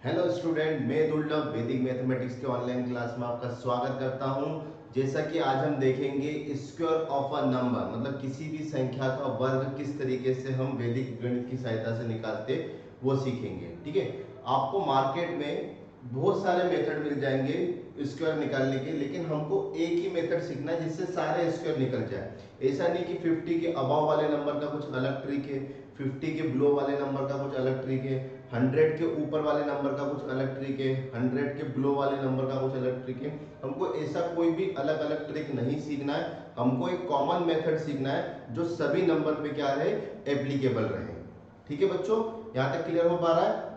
Hello student, मैं दुर्लभ वैदिक मैथमेटिक्स के ऑनलाइन क्लास में आपका स्वागत करता हूं। जैसा कि आज हम देखेंगे स्क्वायर ऑफ अ नंबर, मतलब किसी भी संख्या का वर्ग किस तरीके से हम वैदिक गणित की सहायता से निकालते वो सीखेंगे। ठीक है, आपको मार्केट में बहुत सारे मेथड मिल जाएंगे स्क्वायर निकालने के, लेकिन हमको एक ही मेथड सीखना है जिससे सारे स्क्वायर निकल जाए। ऐसा नहीं कि 50 के अबव वाले नंबर का कुछ अलग ट्रिक है, 50 के बिलो वाले नंबर का कुछ अलग ट्रिक है, 100 के ऊपर वाले नंबर का कुछ अलग ट्रिक है, 100 के बिलो वाले नंबर का कुछ अलग ट्रिक है। हमको ऐसा कोई भी अलग अलग ट्रिक नहीं सीखना है, हमको एक कॉमन मेथड सीखना है जो सभी नंबर पे क्या रहे, एप्लीकेबल रहे। ठीक है बच्चों, यहाँ तक क्लियर हो पा रहा है?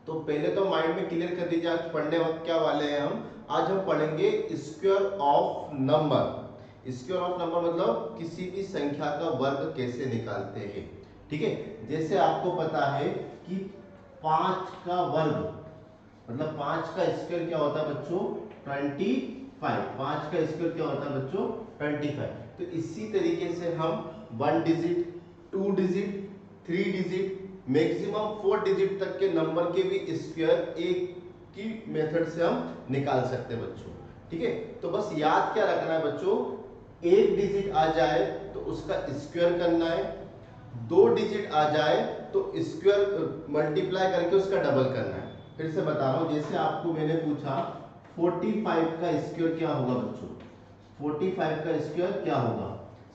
तो पहले तो माइंड में क्लियर कर दीजिए आज पढ़ने वक्त क्या वाले हैं हम। आज हम पढ़ेंगे square of number. Square of number मतलब किसी भी संख्या का वर्ग कैसे निकालते हैं। ठीक है, जैसे आपको पता है कि 5 का वर्ग मतलब 5 का स्क्वायर क्या होता है बच्चों, 25। 5 का स्क्वायर क्या होता है बच्चों, 25। तो इसी तरीके से हम 1 digit, 2 digit, 3 digit, maximum 4 digit तक के नंबर के भी स्क्वायर एक की मेथड से हम निकाल सकते हैं बच्चों। ठीक है, तो बस याद क्या रखना है बच्चों, एक डिजिट आ जाए तो उसका स्क्वायर करना है, 2 डिजिट आ जाए तो स्क्वायर मल्टीप्लाई करके उसका डबल करना है। फिर से बता रहा हूं, जैसे आपको मैंने पूछा 45 का स्क्वायर क्या होगा बच्चों, 45 का स्क्वायर क्या होगा,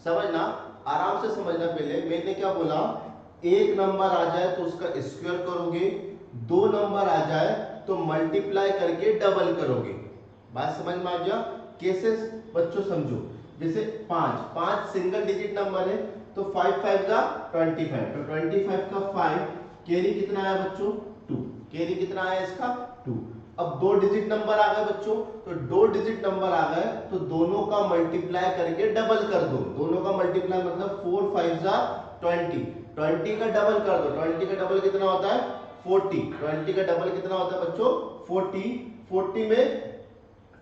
समझना, आराम से समझना। पहले मैंने क्या बोला, एक नंबर आ जाए तो उसका स्क्वायर करोगे, 2 नंबर आ जाए तो मल्टीप्लाई करके डबल करोगे। बात समझ में आ गया? कैसे बच्चों समझो, जैसे 5 सिंगल डिजिट नंबर है तो 5 5 का 25, तो 25 का 5 कैरी कितना आया बच्चों, 2। कैरी कितना आया इसका, 2। अब 2 डिजिट नंबर आ गए बच्चों, तो 2 डिजिट नंबर आ गए तो दोनों का मल्टीप्लाई करके डबल कर दो। दोनों का मल्टीप्लाई मतलब 4 5 जा 20, 20 का डबल कर दो। 20 का डबल कितना होता है, 40। 20 का डबल कितना होता है बच्चों, 40। 40 में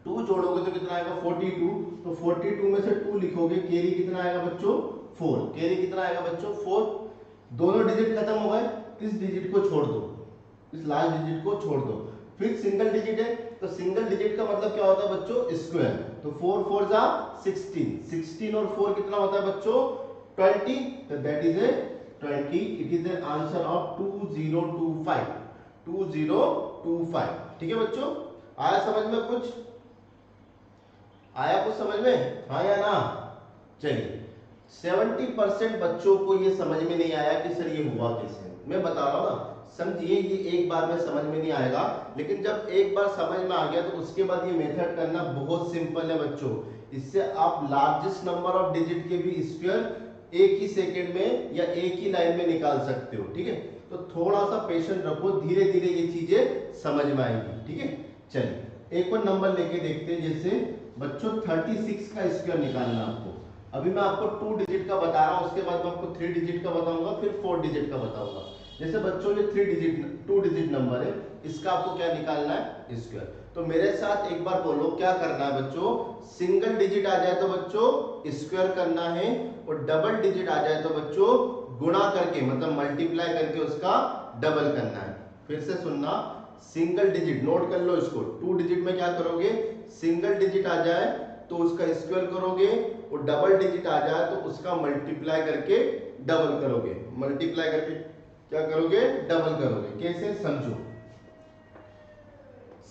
2 जोड़ोगे तो कितना आएगा, 42। तो 42 में से 2 लिखोगे, कैरी कितना आएगा बच्चों, 4। कैरी कितना आएगा बच्चों, 4। दोनों डिजिट खत्म हो गए, इस डिजिट को छोड़ दो, इस लास्ट डिजिट को छोड़ दो। फिर सिंगल डिजिट है तो सिंगल डिजिट का मतलब क्या होता है बच्चों, स्क्वायर। तो 4 4 जा 16, 16 और 4 कितना होता है बच्चों, 20। तो that is a 20। It is the answer of 2025, 2025। ठीक है बच्चों, आया समझ में कुछ, आया कुछ समझ में, हाँ या ना? चलिए, 70% बच्चों को ये समझ में नहीं आया कि सर ये हुआ कैसे। मैं बता रहा हूं ना, समझिए, ये एक बार में समझ में नहीं आएगा, लेकिन जब एक बार समझ में आ गया तो उसके बाद ये मेथड करना बहुत सिंपल है बच्चों। इससे आप लार्जेस्ट नंबर ऑफ डिजिट के भी स्क्वायर एक ही सेकेंड में या एक ही लाइन में निकाल सकते हो। ठीक है, तो थोड़ा सा पेशेंस रखो, धीरे धीरे ये चीजें समझ में आएंगी। ठीक है, चलिए एक और नंबर लेके देखते हैं। जैसे बच्चों 36 का स्क्वायर निकालना आपको। अभी मैं आपको 2 डिजिट का बता रहा हूं, उसके बाद मैं आपको 3 डिजिट का बताऊंगा, फिर 4 डिजिट का बताऊंगा। जैसे बच्चों ये 2 डिजिट नंबर है, इसका आपको क्या निकालना है, स्क्वायर। तो मेरे साथ एक बार बोलो क्या करना है बच्चों, सिंगल डिजिट आ जाए तो बच्चों स्क्वायर करना है, और डबल डिजिट आ जाए तो बच्चों गुणा करके मतलब मल्टीप्लाई करके उसका डबल करना है। फिर से सुनना, सिंगल डिजिट नोट कर लो इसको, 2 डिजिट में क्या करोगे, सिंगल डिजिट आ जाए तो उसका स्क्वायर करोगे, और डबल डिजिट आ जाए तो उसका मल्टीप्लाई करके डबल करोगे। मल्टीप्लाई करके क्या करोगे, डबल करोगे। कैसे समझो,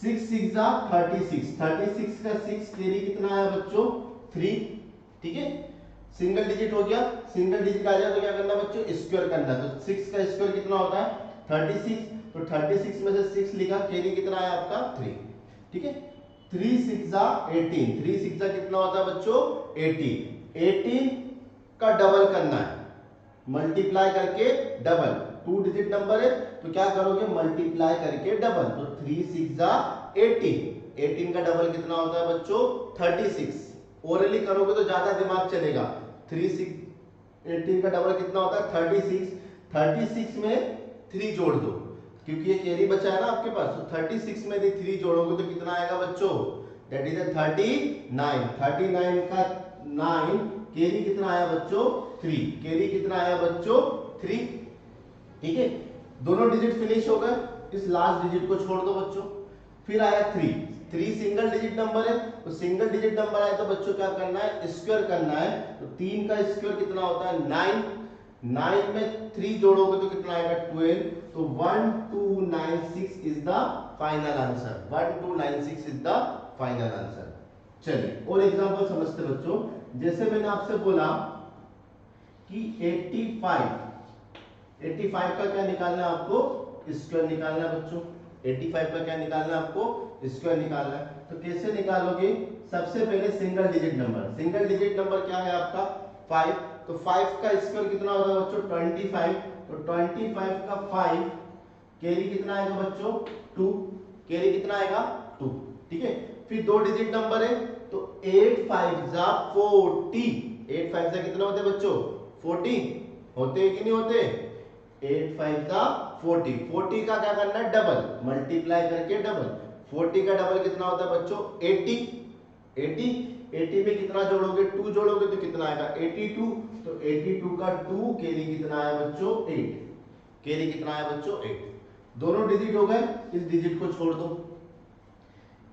6 6 जा 36, 36 का 6 कैरी कितना आया बच्चों, 3। ठीक है, सिंगल डिजिट हो गया, सिंगल डिजिट आ जाए तो क्या करना बच्चों, स्क्वायर करना। तो 6 का स्क्वायर कितना होता है, 36। तो 36 में से 6 लिखा, कैरी कितना आया आपका, 3। ठीक है, 3 6 जा 18, 3 6 जा कितना होता है बच्चों, 18। 18 का डबल करना है, मल्टीप्लाई करके डबल। 2 डिजिट नंबर है तो क्या करोगे, मल्टीप्लाई करके डबल। तो 3 6 जा 18, 18 का डबल कितना होता है बच्चों, 36। ओरली करोगे तो ज्यादा दिमाग चलेगा। 3 6 18 का डबल कितना होता है, 36। 36 में 3 जोड़ दो, क्योंकि ये कैरी बचा है ना आपके पास। तो 36 में 3 जोड़ोगे तो कितना आएगा बच्चों, दैट इज 39। 39 का 9, कैरी कितना आया बच्चों, 3। कैरी कितना आया बच्चों, 3। ठीक है, दोनों डिजिट फिनिश हो गए, इस लास्ट डिजिट को छोड़ दो बच्चों। फिर आया 3, 3 सिंगल डिजिट नंबर है, तो सिंगल डिजिट नंबर आया तो बच्चों क्या करना है, स्क्वायर करना है। तो 3 का स्क्वायर कितना होता है 9, 9 में 3 जोड़ोगे तो कितना आएगा 12, तो 1296 is the final answer, 1296 is the final answer. चलिए और एग्जांपल समझते बच्चों, जैसे मैंने आपसे बोला कि 85 का क्या निकालना है आपको, स्क्वायर निकालना है बच्चों। 85 का क्या निकालना है आपको, स्क्वायर निकालना है। तो कैसे निकालोगे, सबसे पहले single digit number, single digit number क्या है आपका 5, तो 5 का स्क्वायर कितना होता है बच्चों 25, तो 25 का 5 कैरी कितना आएगा बच्चों 2, कैरी कितना आएगा 2, ठीक है। फिर दो डिजिट नंबर है, तो 8 5 जा 40, 8 5 जा कितना होते हैं बच्चों 40 होते हैं कि नहीं होते, 8 5 जा 40, 40 का क्या करना है डबल, मल्टीप्लाई करके डबल, 40 का डबल कितना होता है बच्चों 80, 80 में कितना जोड़ोगे 2 जोड़ोगे तो कितना आएगा 82, तो 82 का 2 कैरी कितना आया बच्चों 8, कैरी कितना आया बच्चों 8। दोनों डिजिट हो गए, इस डिजिट को छोड़ दो।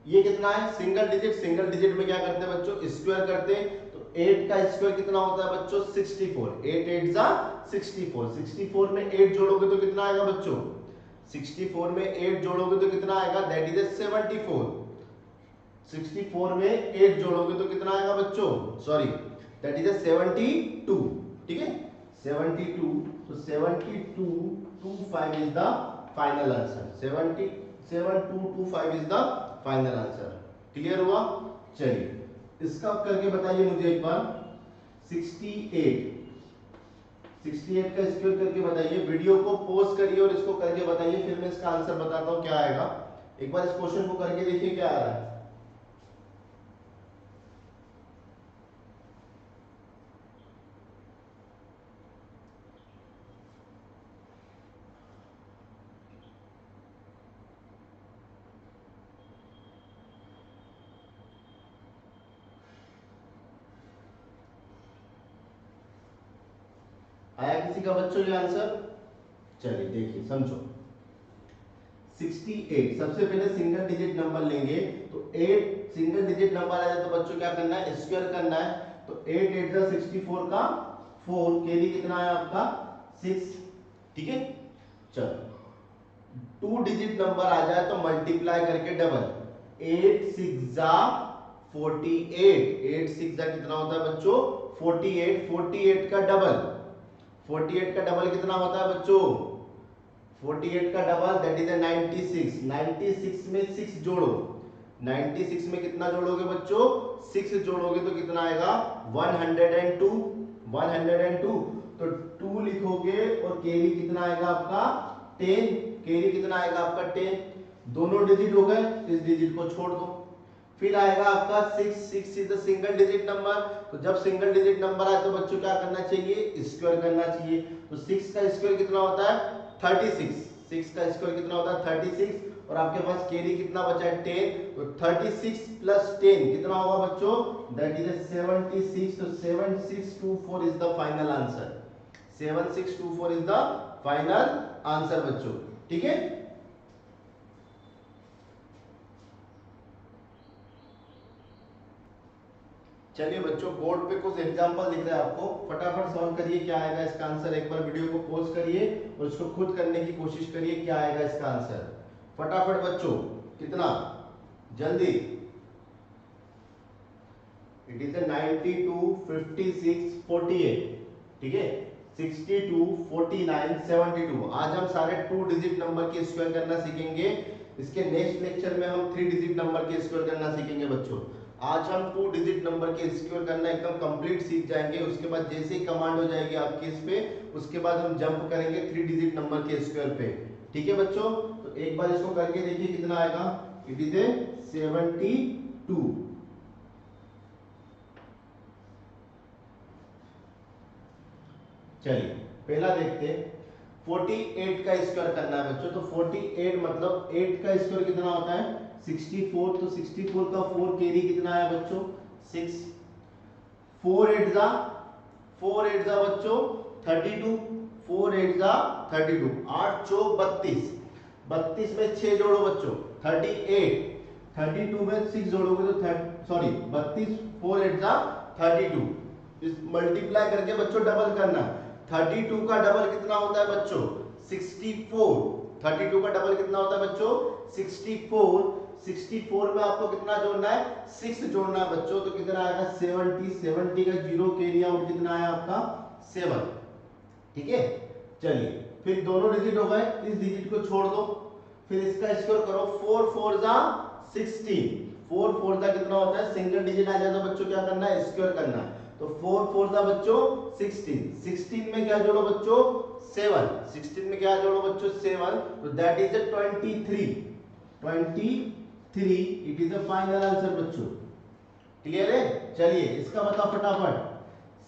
ये कितना है सिंगल डिजिट, सिंगल डिजिट में क्या करते हैं बच्चों स्क्वायर करते हैं, तो 8 का स्क्वायर कितना होता है बच्चों 64, 8 8 जा 64, 64 में 8 जोड़ोगे तो कितना आएगा बच्चों 64 में 8 जोड़ोगे तो कितना आएगा दैट इज 74, 64 में 8 जोड़ोगे तो कितना आएगा बच्चों सॉरी दैट इज 72, ठीक है 72, तो 7225 is the final answer, 7225 is the final answer. Clear हुआ, चलिए इसका करके बताइए मुझे एक बार 68 का स्क्वायर करके बताइए, वीडियो को पॉज करिए और इसको करके बताइए, फिर मैं इसका आंसर बताता हूं क्या आएगा। एक बार इस क्वेश्चन को करके देखिए क्या आ रहा है। आया किसी का बच्चों ये आंसर, चलिए देखिए समझो 68 सबसे पहले सिंगल डिजिट नंबर लेंगे, तो 8 सिंगल डिजिट नंबर आया तो बच्चों क्या करना है स्क्वायर करना है, तो 8 8 जा 64 का 4, कैरी कितना है आपका 6, ठीक है। चलो 2 डिजिट नंबर आ जाए तो मल्टीप्लाई करके डबल, 8 6 जा 48, 8 6 जा कितना होता है बच्चों 48, 48 का डबल, 48 का डबल कितना होता है बच्चों 48 का डबल दैट इज 96, 96 में 6 जोड़ो, 96 में कितना जोड़ोगे बच्चों 6 जोड़ोगे तो कितना आएगा 102, 102, तो 2 लिखोगे और कैरी कितना आएगा आपका 10, कैरी कितना आएगा आपका 10, दोनों डिजिट हो गए, इस डिजिट को छोड़ दो। फिर आएगा आपका 6, 6 is the single digit number, तो जब सिंगल डिजिट नंबर आए तो बच्चों क्या करना चाहिए स्क्वायर करना चाहिए, तो 6 का स्क्वायर कितना होता है 36, 6 का स्क्वायर कितना होता है 36, और आपके पास कैरी कितना बचा है 10, तो 36 प्लस 10 कितना होगा बच्चों दैट इज 76, तो 7624 is the final answer, 7624 is the final answer बच्चों, ठीक है। चलिए बच्चों बोर्ड पे कुछ एग्जांपल दिख रहा है आपको, फटाफट सॉल्व करिए क्या आएगा इसका आंसर, एक बार वीडियो को पॉज करिए और इसको खुद करने की कोशिश करिए क्या आएगा इसका आंसर, फटाफट बच्चों कितना जल्दी, इट इज 92 56 48, ठीक है 62 49 72। आज हम सारे 2 डिजिट नंबर के स्क्वायर करना सीखेंगे, इसके नेक्स्ट लेक्चर में हम 3 डिजिट नंबर के स्क्वायर करना सीखेंगे बच्चों। आज हम 2 डिजिट नंबर के स्क्वायर करना एकदम कंप्लीट सीख जाएंगे, उसके बाद जैसे ही कमांड हो जाएगी आपके इस पे, उसके बाद हम जंप करेंगे 3 डिजिट नंबर के स्क्वायर पे, ठीक है बच्चों। तो एक बार इसको करके देखिए कितना आएगा, इट इज 72। चलिए पहला देखते हैं, 48 का स्क्वायर करना है बच्चों, तो 48 मतलब 8 का स्क्वायर कितना होता है 64, तो 64 का 4 कैरी कितना है बच्चों 6, 4 8 जा बच्चों 32, 4 8 जा 32, 8 चौक 32, 32 में 6 जोड़ो बच्चों 38, 32 में 6 जोड़ोगे तो 32 4 8 जा 32, इस मल्टीप्लाई करके बच्चों डबल करना। 32 का डबल कितना होता है बच्चों 64, 32 का डबल कितना होता है बच्चों 64, 64 में आपको कितना जोड़ना है 6 जोड़ना है बच्चों, तो कितना आएगा 70, 70 का जीरो कैरी आउट कितना आया आपका 7, ठीक है। चलिए फिर दोनों डिजिट हो गए, इस डिजिट को छोड़ दो, फिर इसका स्क्वायर करो, 4 4 जा 16, 4 4 जा कितना होता है, सिंगल डिजिट आ जाए तो बच्चों क्या करना है स्क्वायर करना है, तो 4 4 जा बच्चों 16, 16 में क्या जोड़ो बच्चों 7, 16 में क्या जोड़ो बच्चों 7, तो that is the 23, 23 it is the final answer बच्चों, क्लियर है। चलिए इसका बताओ फटाफट,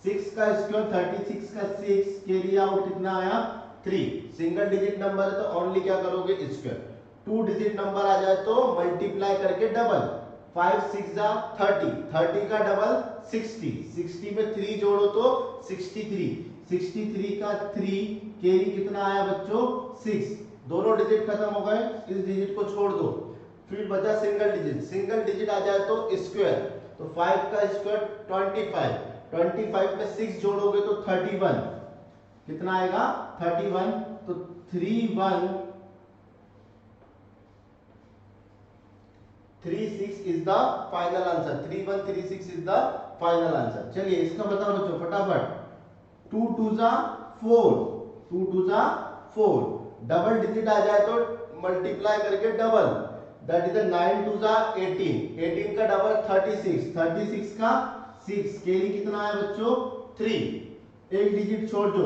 6 का स्क्वायर 36 का 6 कैरी आउट कितना आया 3, सिंगल डिजिट नंबर है तो ओनली क्या करोगे स्क्वायर, 2 डिजिट नंबर आ जाए तो मल्टीप्लाई करके डबल, 5 6 जा 30, 30 का डबल 60, 60 में 3 जोड़ो तो 63, 63 का 3 कैरी कितना आया बच्चों 6, दोनों डिजिट खत्म हो गए, इस डिजिट को छोड़ दो, फिर बचा सिंगल डिजिट, सिंगल डिजिट आ जाए तो स्क्वायर, तो 5 का स्क्वायर 25, 25 में 6 जोड़ोगे तो 31, कितना आएगा 31, तो 3136 is the final answer, 3136 is the final answer. चलिए इसका बताओ बच्चों फटाफट, 2 2 जा 4, 2 2 जा 4, डबल डिजिट आ जाए तो मल्टीप्लाई करके डबल, दैट इज 9 2 जा 18, 18 का डबल 36, 36 का 6 कैरी कितना है बच्चों 3, एक डिजिट छोड़ दो,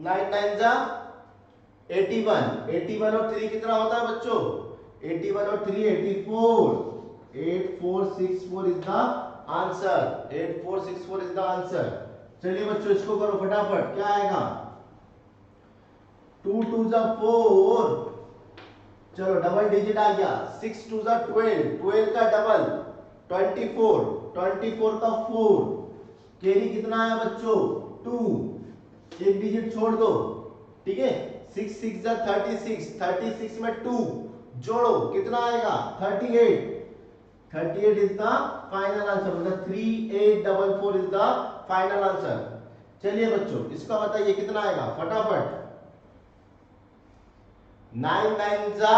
9 9 जा 81, 81 और 3 कितना होता है बच्चों 81 और 3 84, 8464 is the answer, 8464 is the answer. चलिए बच्चों इसको करो फटाफट, क्या आएगा 2 2 जा 4, चलो डबल डिजिट आ गया, 6 2 जा 12, 12 का डबल 24, 24 का 4 कैरी कितना है बच्चों 2, एक डिजिट छोड़ दो, ठीक है, 6 6 जा 36, 36 में 2 जोड़ो कितना आएगा 38, 38 इज द फाइनल आंसर, मतलब 3844 इज द फाइनल आंसर। चलिए बच्चों इसका बताइए कितना आएगा फटाफट, 9 9 जा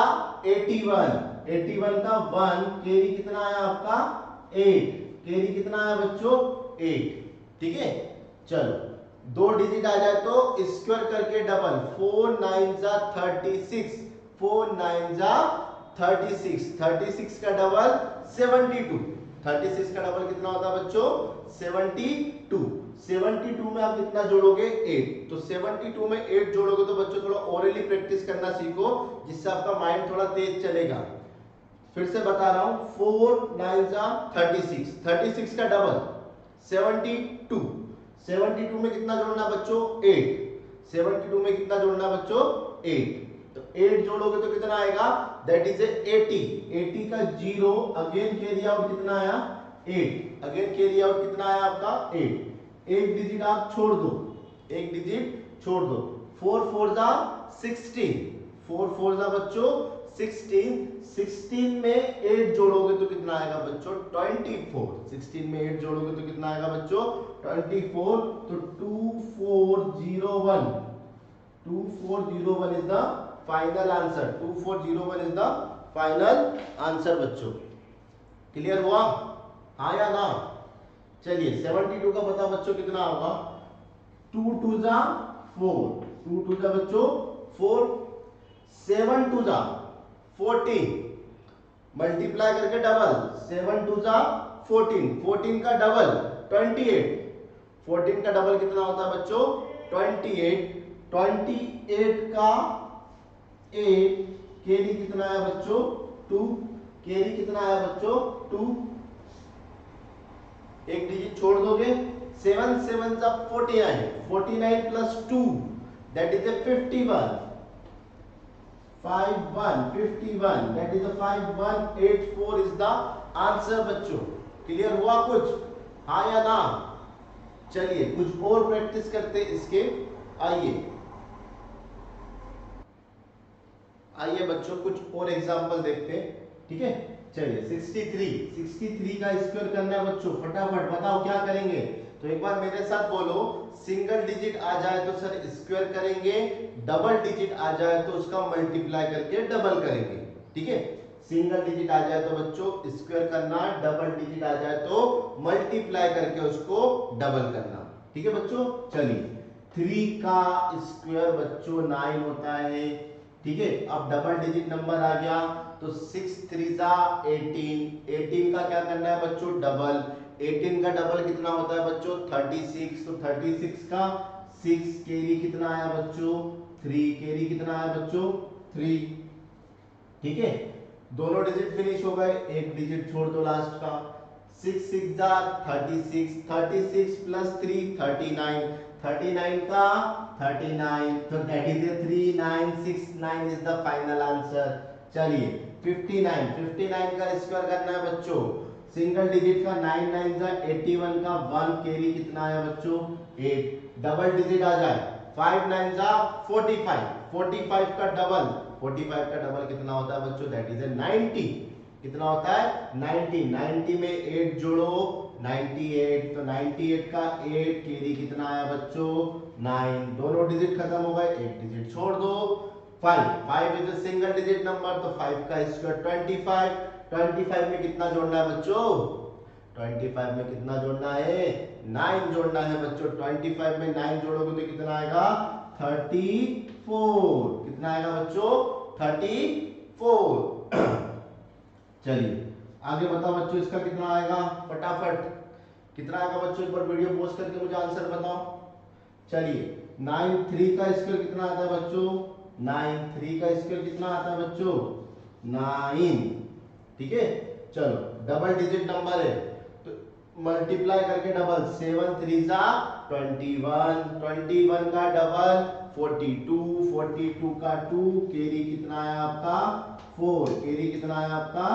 81, 81 का 1 कैरी कितना आया आपका 8, कैरी कितना आया बच्चों 8, ठीक है। चलो दो डिजिट आ जाए तो स्क्वायर करके डबल, 4 9 जा 36, 4 9 जा 36, 36 का डबल 72, 36 का डबल कितना होता है बच्चों 72, 72 में आप कितना जोड़ोगे 8, तो 72 में 8 जोड़ोगे तो बच्चों थोड़ा ओरली प्रैक्टिस करना सीखो, जिससे आपका माइंड थोड़ा तेज चलेगा। फिर से बता रहा हूं, 4 9 जा 36, 36 का डबल 72, 72 में कितना जोड़ना बच्चों 8, 72 में कितना जोड़ना बच्चों 8, तो 8 जोड़ोगे तो कितना आएगा दैट इज 80, 80 का 0 अगेन कैरी आउट कितना आया 8, अगेन कैरी आउट कितना आया आपका 8, एक डिजिट आप छोड़ दो, एक डिजिट छोड़ दो, 4 4 जा 16, 4 4 जा बच्चों 16, 16 में 8 जोड़ोगे तो कितना आएगा बच्चों 24, 16 में 8 जोड़ोगे तो कितना आएगा बच्चों 24, तो 2401, 2401 is the final answer, 2401 is the final answer बच्चों। क्लियर हुआ हाँ या ना। चलिए 72 का पता बच्चों कितना होगा, 2 2 जा 4, 2 2 जा बच्चों 4, 7 2 जा 14, मल्टीप्लाई करके डबल, 7 2 जा 14, 14 का डबल 28, 14 का डबल कितना होता है बच्चों 28, 28 का 8 कैरी कितना है बच्चों 2, कैरी कितना है बच्चों 2, एक डिजिट छोड़ दोगे, 7 7 जा 49, 49 plus 2 that is 51, 51 that is 5184 is the answer बच्चों। क्लियर हुआ कुछ हाँ या ना। चलिए कुछ और प्रैक्टिस करते इसके, आइए आइए बच्चों कुछ और एग्जांपल देखते हैं, ठीक है। चलिए 63 का स्क्वायर करना है बच्चों, फटाफट बताओ क्या करेंगे। तो एक बार मेरे साथ बोलो, सिंगल डिजिट आ जाए तो सर स्क्वायर करेंगे, डबल डिजिट आ जाए तो उसका मल्टीप्लाई करके डबल करेंगे, ठीक है। सिंगल डिजिट आ जाए तो बच्चों स्क्वायर करना, डबल डिजिट आ जाए तो मल्टीप्लाई करके उसको डबल करना, ठीक है बच्चों। चलिए 3 का स्क्वायर बच्चों 9 होता है, ठीक है। अब डबल डिजिट नंबर आ गया तो 6 3 जा 18, 18 का क्या करना है बच्चों डबल, 18 का डबल कितना होता है बच्चों 36, तो 36 का 6 कैरी कितना आया बच्चों 3, कैरी कितना आया बच्चों 3, ठीक है। दोनों डिजिट फिनिश हो गए, एक डिजिट छोड़ दो लास्ट का, 6 6 जा 36, 36 प्लस 3 39, 39 का 39, तो that is 3969 is the final answer. चलिए 59, 59 का स्क्वायर करना है बच्चों, सिंगल डिजिट का 9 9 जा 81 का 1, कैरी कितना आया बच्चों 8, डबल डिजिट आ जाए 5 9 जा 45, 45 का डबल, 45 का डबल कितना होता है बच्चों दैट इज 90, कितना होता है 90, 90 में 8 जोड़ो 98, तो 98 का 8, कैरी कितना आया बच्चों 9, दोनों डिजिट खत्म हो गए, एक डिजिट छोड़ दो 5, 5 is a single digit number, तो 5 का स्क्वायर 25, 25 में कितना जोड़ना है बच्चों 25 में कितना जोड़ना है 9 जोड़ना है बच्चों, 25 में 9 जोड़ोगे तो कितना आएगा 34, कितना आएगा बच्चों 34। चलिए आगे बताओ बच्चों इसका कितना आएगा, फटाफट कितना आएगा बच्चों, एक बार वीडियो पॉज करके मुझे आंसर बताओ। चलिए 9 3 का स्क्वायर कितना आता है बच्चों 9, 3 का स्क्वायर कितना आता है बच्चों 9, ठीक है। चलो डबल डिजिट नंबर है तो मल्टीप्लाई करके डबल, 7 3 जा 21, 21 का डबल 42, 42 का 2, कैरी कितना है आपका 4, कैरी कितना है आपका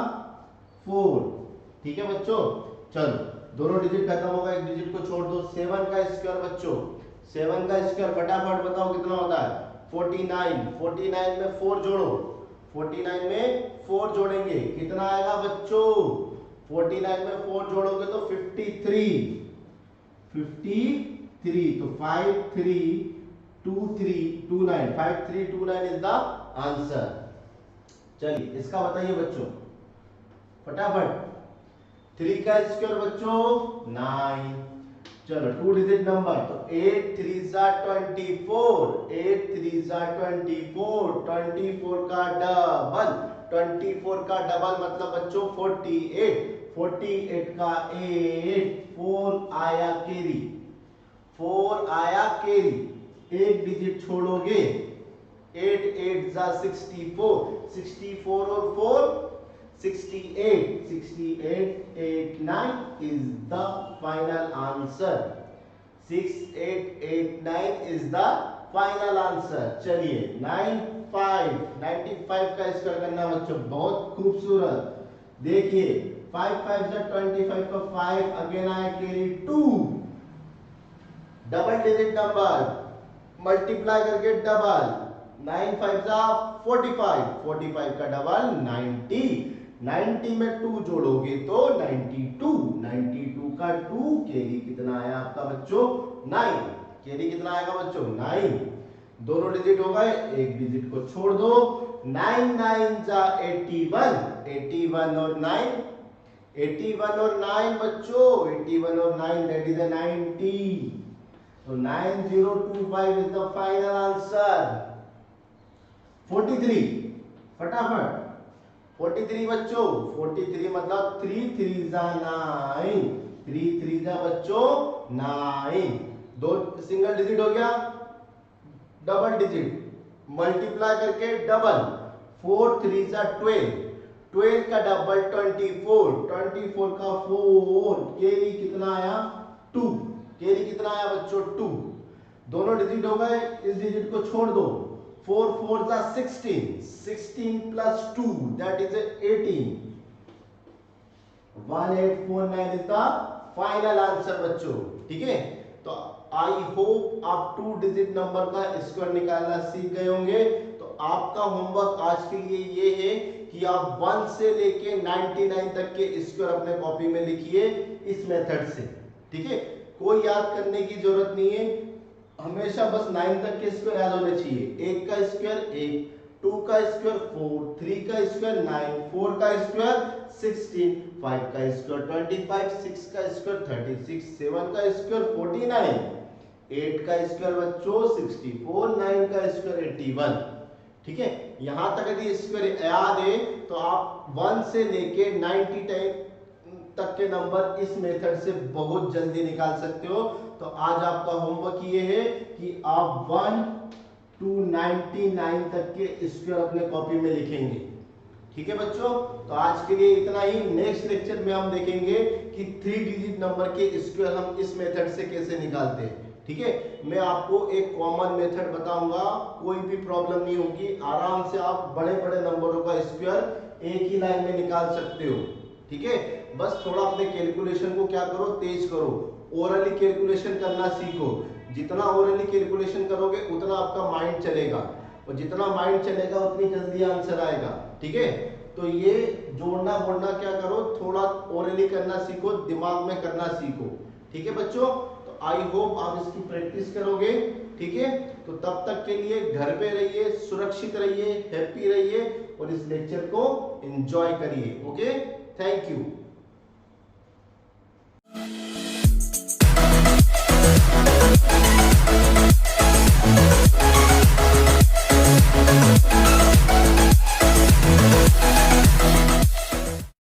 4, ठीक है बच्चों। चलो दोनों डिजिट खत्म होगा, एक डिजिट को छोड़ दो, 7 का स्क्वायर बच्चों, 7 का स्क्वायर फटाफट बताओ कितना होता है 49, 49 में 4 जोड़ो, 49 में 4 जोड़ेंगे कितना आएगा बच्चों 49 में 4 जोड़ोगे तो 53, 53, तो 5 3 2 3 2 9, 5 3 2 9 इज द आंसर। चलिए इसका बताइए बच्चों फटाफट, 3 का स्क्वायर बच्चों 9, चलो 2 डिजिट नंबर, तो 8 3 जा 24, 8 3 जा 24, 24 का डबल, 24 का डबल मतलब बच्चों 48, 48 का 8, 4 आया कैरी, 4 आया कैरी, एक डिजिट छोड़ोगे 8 8 जा 64, 64 और 4 68, 68 8 9 is the final answer, 6889 is the final answer। चलिए 95 का स्क्वायर करना बच्चों, बहुत खूबसूरत, देखिए 5 5 जा 25 का 5, अगेन आया carry 2, double digit number multiply करके डबल, 9 5 जा 45, 45 का डबल 90, 90 में 2 जोड़ोगे तो 92, 92 का 2, कैरी कितना आया आपका बच्चों 9, कैरी कितना आएगा बच्चों 9, दोनों डिजिट हो गए, एक डिजिट को छोड़ दो, 9 9 जा 81, 81 और 9, 81 और 9 बच्चों, 81 और 9 दैट इज 90, तो 9025 इज द फाइनल आंसर। 43 फटाफट, 43 बच्चों, 43 मतलब 3 3 जा 9, 3 3 जा बच्चों 9, दो सिंगल डिजिट हो गया, डबल डिजिट मल्टीप्लाई करके डबल, 4 3 जा 12, 12 का डबल 24, 24 का 4, कैरी कितना आया 2, कैरी कितना आया बच्चों 2, दोनों डिजिट हो गए, इस डिजिट को छोड़ दो, 4 4 जा 16, 16 plus 2 that is 18, 1849 is the final answer बच्चों, ठीक है। तो आई होप आप 2 डिजिट नंबर का स्क्वायर निकालना सीख गए होंगे। तो आपका होमवर्क आज के लिए ये है कि आप 1 से लेके 99 तक के स्क्वायर अपने कॉपी में लिखिए इस मेथड से। ठीक है, कोई याद करने की जरूरत नहीं है, हमेशा बस 9 तक के स्क्वायर याद होने चाहिए। 1 का स्क्वायर 1, 2 का स्क्वायर 4, 3 का स्क्वायर 9, 4 का स्क्वायर 16, 5 का स्क्वायर 25, 6 का स्क्वायर 36, 7 का स्क्वायर 49, 8 का स्क्वायर बच्चों 64, 9 का स्क्वायर 81। ठीक है, यहां तक यदि स्क्वायर याद है तो आप 1 से लेके 90 तक के नंबर इस मेथड से बहुत जल्दी निकाल सकते हो। तो आज आपका होमवर्क ये है कि आप 1 to 99 तक के स्क्वायर अपने कॉपी में लिखेंगे। ठीक है बच्चों, तो आज के लिए इतना ही। नेक्स्ट लेक्चर में हम देखेंगे कि 3 डिजिट नंबर के स्क्वायर हम इस मेथड से कैसे निकालते हैं। ठीक है, मैं आपको एक कॉमन मेथड बताऊंगा, कोई भी प्रॉब्लम नहीं होगी, आराम से आप बड़े बड़े नंबरों का स्क्वायर एक ही लाइन में निकाल सकते हो। ठीक है, बस थोड़ा अपने कैलकुलेशन को क्या करो, तेज करो, ओरली कैलकुलेशन करना सीखो। जितना ओरली कैलकुलेशन करोगे उतना आपका माइंड चलेगा, और जितना माइंड चलेगा उतनी जल्दी आंसर आएगा। ठीक है, तो ये जोड़ना बोड़ना क्या करो, थोड़ा ओरली करना सीखो, दिमाग में करना सीखो। ठीक है बच्चों, तो आई होप आप इसकी प्रैक्टिस करोगे। ठीक है, तो तब तक के लिए घर पे रहिए, सुरक्षित रहिए, हैप्पी रहिए और इस लेक्चर को एंजॉय करिए। Okay, thank you.